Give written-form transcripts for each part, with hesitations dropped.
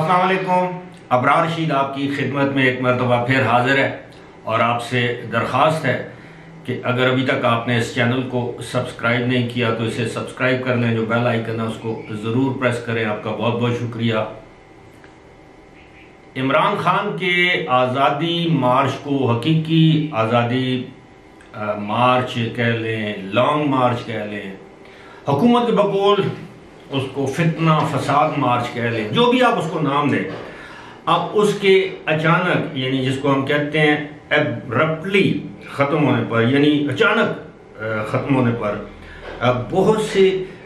अस्सलाम वालेकुम। अबरार रशीद आपकी खिदमत में एक मरतबा फिर हाजिर है और आपसे दरख्वास्त है कि अगर अभी तक आपने इस चैनल को सब्सक्राइब नहीं किया तो इसे सब्सक्राइब कर लें। जो बेल आइकन है उसको ज़रूर प्रेस करें। आपका बहुत बहुत शुक्रिया। इमरान खान के आज़ादी मार्च को हकीकी आज़ादी मार्च कह लें, लॉन्ग मार्च कह लें, हुकूमत के बकौल उसको फितना फसाद मार्च कह लें, जो भी आप उसको नाम दें, अब उसके अचानक यानी जिसको हम कहते हैं एब्रप्टली ख़त्म होने पर, यानी अचानक ख़त्म होने पर बहुत सी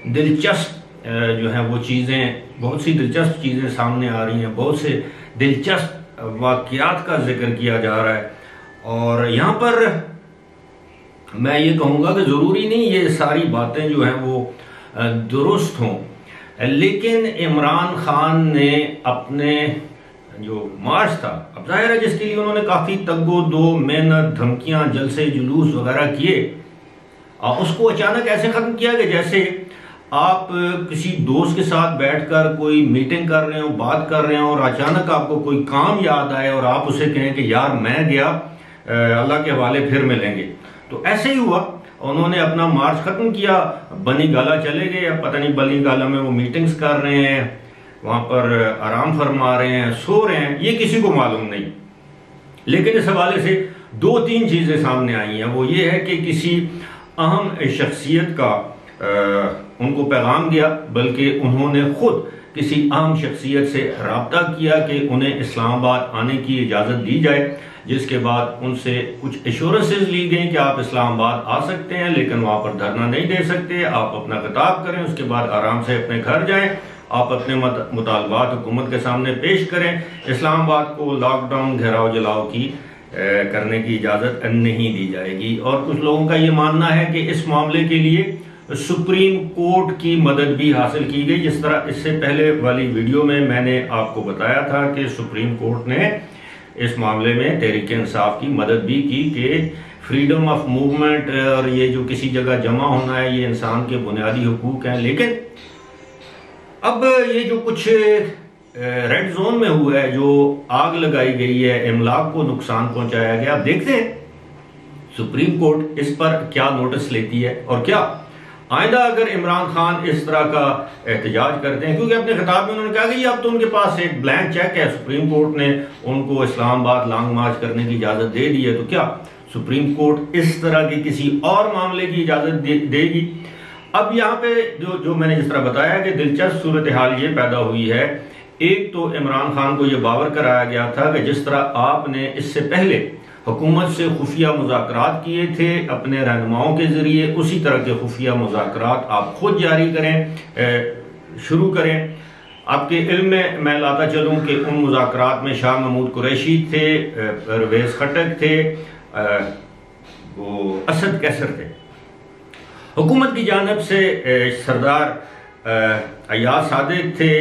दिलचस्प जो है वो चीज़ें, बहुत सी दिलचस्प चीज़ें सामने आ रही हैं, बहुत से दिलचस्प वाक़यात का जिक्र किया जा रहा है। और यहाँ पर मैं ये कहूँगा कि ज़रूरी नहीं ये सारी बातें जो हैं वो दुरुस्त हों, लेकिन इमरान खान ने अपने जो मार्च था, अब जाहिर है जिसके लिए उन्होंने काफ़ी तग्गो दो, मेहनत, धमकियाँ, जलसे जुलूस वगैरह किए, उसको अचानक ऐसे ख़त्म किया कि जैसे आप किसी दोस्त के साथ बैठकर कोई मीटिंग कर रहे हो, बात कर रहे हो और अचानक आपको कोई काम याद आए और आप उसे कहें कि यार मैं गया, अल्लाह के हवाले फिर मिलेंगे। तो ऐसे ही हुआ, उन्होंने अपना मार्च खत्म किया, बनी गाला चले गए। अब पता नहीं बनी गाला में वो मीटिंग्स कर रहे हैं, वहां पर आराम फरमा रहे हैं, सो रहे हैं, ये किसी को मालूम नहीं। लेकिन इस हवाले से दो तीन चीजें सामने आई हैं। वो ये है कि किसी अहम शख्सियत का उनको पैगाम गया, बल्कि उन्होंने खुद किसी अहम शख्सियत से रब्ता किया कि उन्हें इस्लामाबाद आने की इजाज़त दी जाए, जिसके बाद उनसे कुछ एश्योरेंसेस ली गई कि आप इस्लामाबाद आ सकते हैं, लेकिन वहाँ पर धरना नहीं दे सकते, आप अपना खिताब करें, उसके बाद आराम से अपने घर जाएं, आप अपने मुतालबात हुकूमत के सामने पेश करें। इस्लामाबाद को लॉकडाउन, घेराव जलाव की करने की इजाज़त नहीं दी जाएगी। और कुछ लोगों का ये मानना है कि इस मामले के लिए सुप्रीम कोर्ट की मदद भी हासिल की गई। जिस तरह इससे पहले वाली वीडियो में मैंने आपको बताया था कि सुप्रीम कोर्ट ने इस मामले में तहरीक इंसाफ की मदद भी की कि फ्रीडम ऑफ मूवमेंट और ये जो किसी जगह जमा होना है, ये इंसान के बुनियादी हुकूक हैं। लेकिन अब ये जो कुछ रेड जोन में हुआ है, जो आग लगाई गई है, इमलाक को नुकसान पहुंचाया गया, अब देखते हैं सुप्रीम कोर्ट इस पर क्या नोटिस लेती है और क्या आइंदा अगर इमरान खान इस तरह का एहतजाज करते हैं, क्योंकि अपने खिताब में उन्होंने कहा कि अब तो उनके पास एक ब्लैंक चेक है, सुप्रीम कोर्ट ने उनको इस्लामाबाद लॉन्ग मार्च करने की इजाज़त दे दी है, तो क्या सुप्रीम कोर्ट इस तरह के किसी और मामले की इजाज़त देगी? अब यहाँ पे जो मैंने जिस तरह बताया कि दिलचस्प सूरत हाल ये पैदा हुई है। एक तो इमरान खान को ये बावर कराया गया था कि जिस तरह आपने इससे पहले हुकूमत से खुफिया मुज़ाकरात किए थे अपने रहनुमाओं के ज़रिए, उसी तरह के खुफिया मुज़ाकरात आप खुद जारी करें, शुरू करें। आपके इल्म में मैं लाता चलूँ कि उन मुज़ाकरात में शाह महमूद कुरैशी थे, परवेज़ खटक थे, वो असद कैसर थे। हुकूमत की जानिब से सरदार अयाज सादिक थे,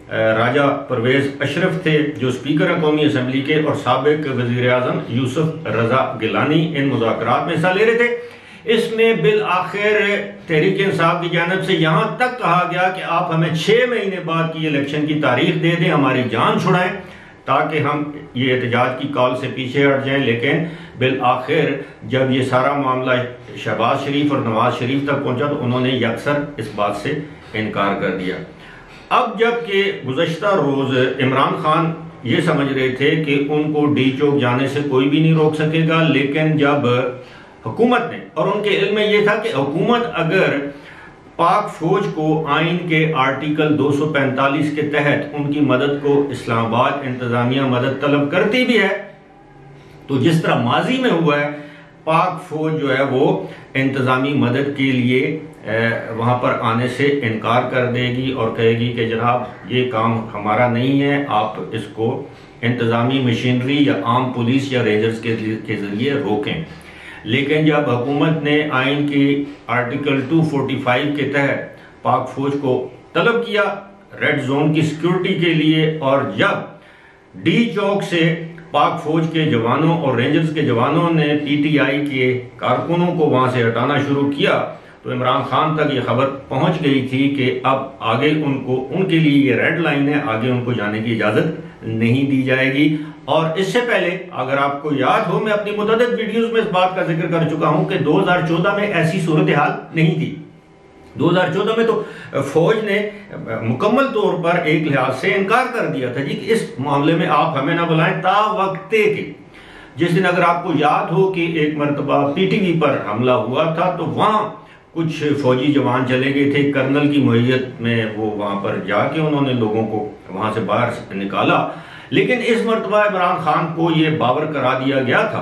राजा परवेज अशरफ थे जो स्पीकर है कौमी असम्बली के, और साबिक वज़ीर आज़म यूसुफ रजा गिलानी इन मुज़ाकरात में हिस्सा ले रहे थे। इसमें बिल आखिर तहरीक इंसाफ की जानिब से यहाँ तक कहा गया कि आप हमें 6 महीने बाद की इलेक्शन की तारीख दे दें, हमारी जान छुड़ाएं, ताकि हम ये एहतजाज की कॉल से पीछे हट जाएं। लेकिन बिल आखिर जब ये सारा मामला शहबाज शरीफ और नवाज शरीफ तक पहुंचा तो उन्होंने यकसर इस बात से इनकार कर दिया। अब जबकि गुज़श्ता रोज़ इमरान खान ये समझ रहे थे कि उनको डी चौक जाने से कोई भी नहीं रोक सकेगा, लेकिन जब हुकूमत ने, और उनके इल्म में ये था कि हुकूमत अगर पाक फौज को आइन के आर्टिकल 245 के तहत उनकी मदद को इस्लामाबाद इंतजामिया मदद तलब करती भी है, तो जिस तरह माजी में हुआ है, पाक फौज जो है वो इंतजामी मदद के लिए वहाँ पर आने से इनकार कर देगी और कहेगी कि जनाब ये काम हमारा नहीं है, आप इसको इंतजामी मशीनरी या आम पुलिस या रेंजर्स के ज़रिए रोकें। लेकिन जब हुकूमत ने आइन की आर्टिकल 245 के तहत पाक फौज को तलब किया रेड जोन की सिक्योरिटी के लिए, और जब डी चौक से पाक फौज के जवानों और रेंजर्स के जवानों ने पीटीआई के कारकुनों को वहां से हटाना शुरू किया, तो इमरान खान तक ये खबर पहुंच गई थी कि अब आगे उनके लिए ये रेड लाइन है, आगे उनको जाने की इजाजत नहीं दी जाएगी। और इससे पहले अगर आपको याद हो, मैं अपनी मुतअद्दिद वीडियोस में इस बात का जिक्र कर चुका हूं कि 2014 में ऐसी सूरत हाल नहीं थी। 2014 में तो फौज ने मुकम्मल तौर पर एक लिहाज से इनकार कर दिया था जी कि इस मामले में आप हमें ना बुलाएं तावक्ते के। जिस दिन अगर आपको याद हो कि एक मरतबा पीटीवी पर हमला हुआ था तो वहां कुछ फौजी जवान चले गए थे, कर्नल की मुहैयत में वो वहां पर जाके उन्होंने लोगों को वहां से बाहर निकाला। लेकिन इस मरतबा इमरान खान को ये बावर करा दिया गया था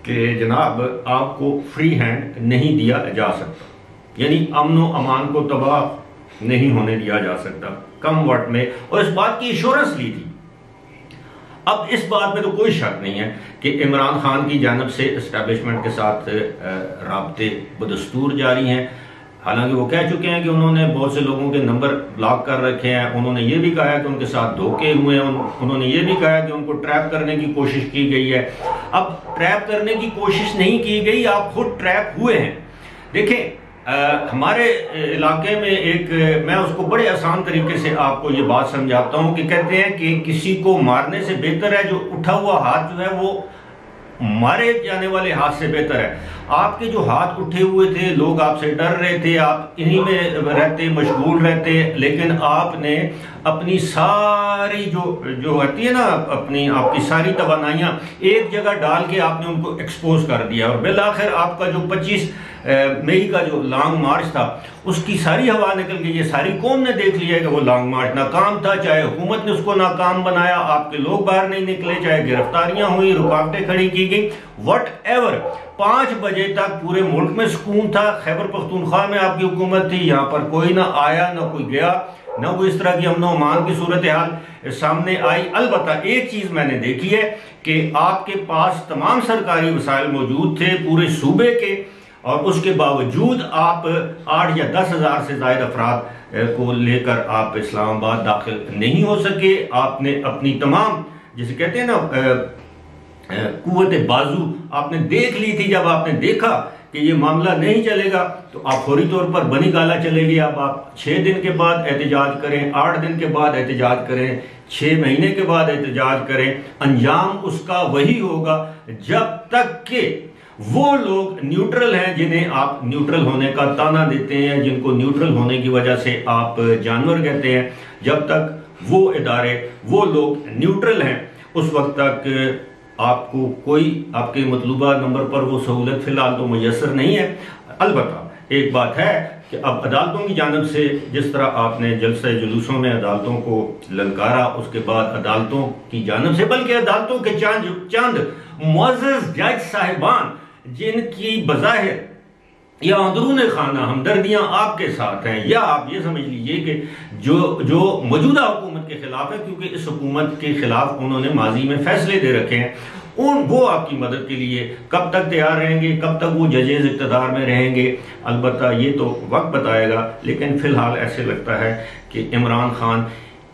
कि जनाब आपको फ्री हैंड नहीं दिया जा सकता, यानी अमन व अमान को तबाह नहीं होने दिया जा सकता कम वक्त में, और इस बात की इंश्योरेंस ली थी। अब इस बात में तो कोई शक नहीं है कि इमरान खान की जानब से एस्टेब्लिशमेंट के साथ राब्ते बदस्तूर जारी हैं। हालांकि वो कह चुके हैं कि उन्होंने बहुत से लोगों के नंबर ब्लॉक कर रखे हैं। उन्होंने ये भी कहा है कि उनके साथ धोखे हुए हैं। उन्होंने ये भी कहा है कि उनको ट्रैप करने की कोशिश की गई है। अब ट्रैप करने की कोशिश नहीं की गई, आप खुद ट्रैप हुए हैं। देखें, हमारे इलाके में एक, मैं उसको बड़े आसान तरीके से आपको ये बात समझाता हूँ कि कहते हैं कि किसी को मारने से बेहतर है जो उठा हुआ हाथ जो है वो मारे जाने वाले हाथ से बेहतर है। आपके जो हाथ उठे हुए थे, लोग आपसे डर रहे थे, आप इन्हीं में रहते, मशगूल रहते, लेकिन आपने अपनी सारी जो होती है ना, अपनी आपकी सारी तवानाइयां एक जगह डाल के आपने उनको एक्सपोज कर दिया। और बिल आखिर आपका जो 25 मई का जो लॉन्ग मार्च था उसकी सारी हवा निकल गई है। सारी कौम ने देख लिया कि वो लॉन्ग मार्च नाकाम था, चाहे हुकूमत ने उसको नाकाम बनाया, आपके लोग बाहर नहीं निकले, चाहे गिरफ्तारियां हुई, रुकावटें खड़ी की गई, वट एवर। 5 बजे तक पूरे मुल्क में सुकून था। खैबर पख्तूनख्वा में आपकी हुकूमत थी, यहाँ पर कोई ना आया ना कोई गया, ना कोई इस तरह की अमन अमान की सूरत हाल सामने आई। अलबत्ता एक चीज मैंने देखी है कि आपके पास तमाम सरकारी वसाइल मौजूद थे पूरे सूबे के, और उसके बावजूद आप 8 या 10 हज़ार से ज्यादा अफराद को लेकर आप इस्लामाबाद दाखिल नहीं हो सके। आपने अपनी तमाम, जिसे कहते हैं ना कुव्वत बाजू, आपने देख ली थी। जब आपने देखा कि ये मामला नहीं चलेगा तो आप फौरी तौर पर बनी गाला चले गए। अब आप 6 दिन के बाद एहतजाज करें, 8 दिन के बाद एहतजाज करें, 6 महीने के बाद एहतजाज करें, अंजाम उसका वही होगा जब तक कि वो लोग न्यूट्रल हैं जिन्हें आप न्यूट्रल होने का ताना देते हैं, जिनको न्यूट्रल होने की वजह से आप जानवर कहते हैं। जब तक वो इदारे, वो लोग न्यूट्रल हैं, उस वक्त तक आपको कोई आपके मतलूबा नंबर पर वो सहूलत फिलहाल तो मुयसर नहीं है। अलबत्ता एक बात है कि अब अदालतों की जानब से जिस तरह आपने जलसे जुलूसों में अदालतों को ललकारा, उसके बाद अदालतों की जानब से, बल्कि अदालतों के चंद मुअज़्ज़ज़ जज साहिबान जिनकी बज़ाहिर या अंदरून खाना हमदर्दियां आपके साथ हैं, या आप ये समझ लीजिए कि जो मौजूदा हुकूमत के खिलाफ है, क्योंकि इस हुकूमत के खिलाफ उन्होंने माजी में फैसले दे रखे हैं, वो आपकी मदद के लिए कब तक तैयार रहेंगे, कब तक वो जजेज इक़्तिदार में रहेंगे, अलबत्ता ये तो वक्त बताएगा। लेकिन फिलहाल ऐसे लगता है कि इमरान खान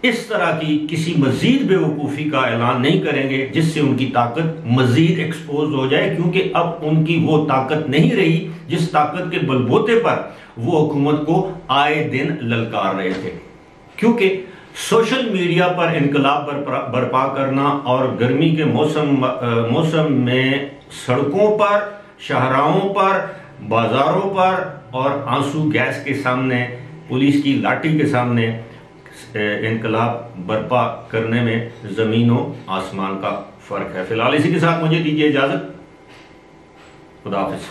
इस तरह की किसी मजीद बेवकूफ़ी का ऐलान नहीं करेंगे जिससे उनकी ताकत मजीद एक्सपोज हो जाए, क्योंकि अब उनकी वो ताकत नहीं रही जिस ताकत के बलबूते पर वो हुकूमत को आए दिन ललकार रहे थे। क्योंकि सोशल मीडिया पर इनकलाब बर्पा करना और गर्मी के मौसम में सड़कों पर, शाहराहों पर, बाजारों पर और आंसू गैस के सामने, पुलिस की लाठी के सामने इनकलाब बर्पा करने में जमीनों आसमान का फर्क है। फिलहाल इसी के साथ मुझे दीजिए इजाजत। खुदा हाफिज।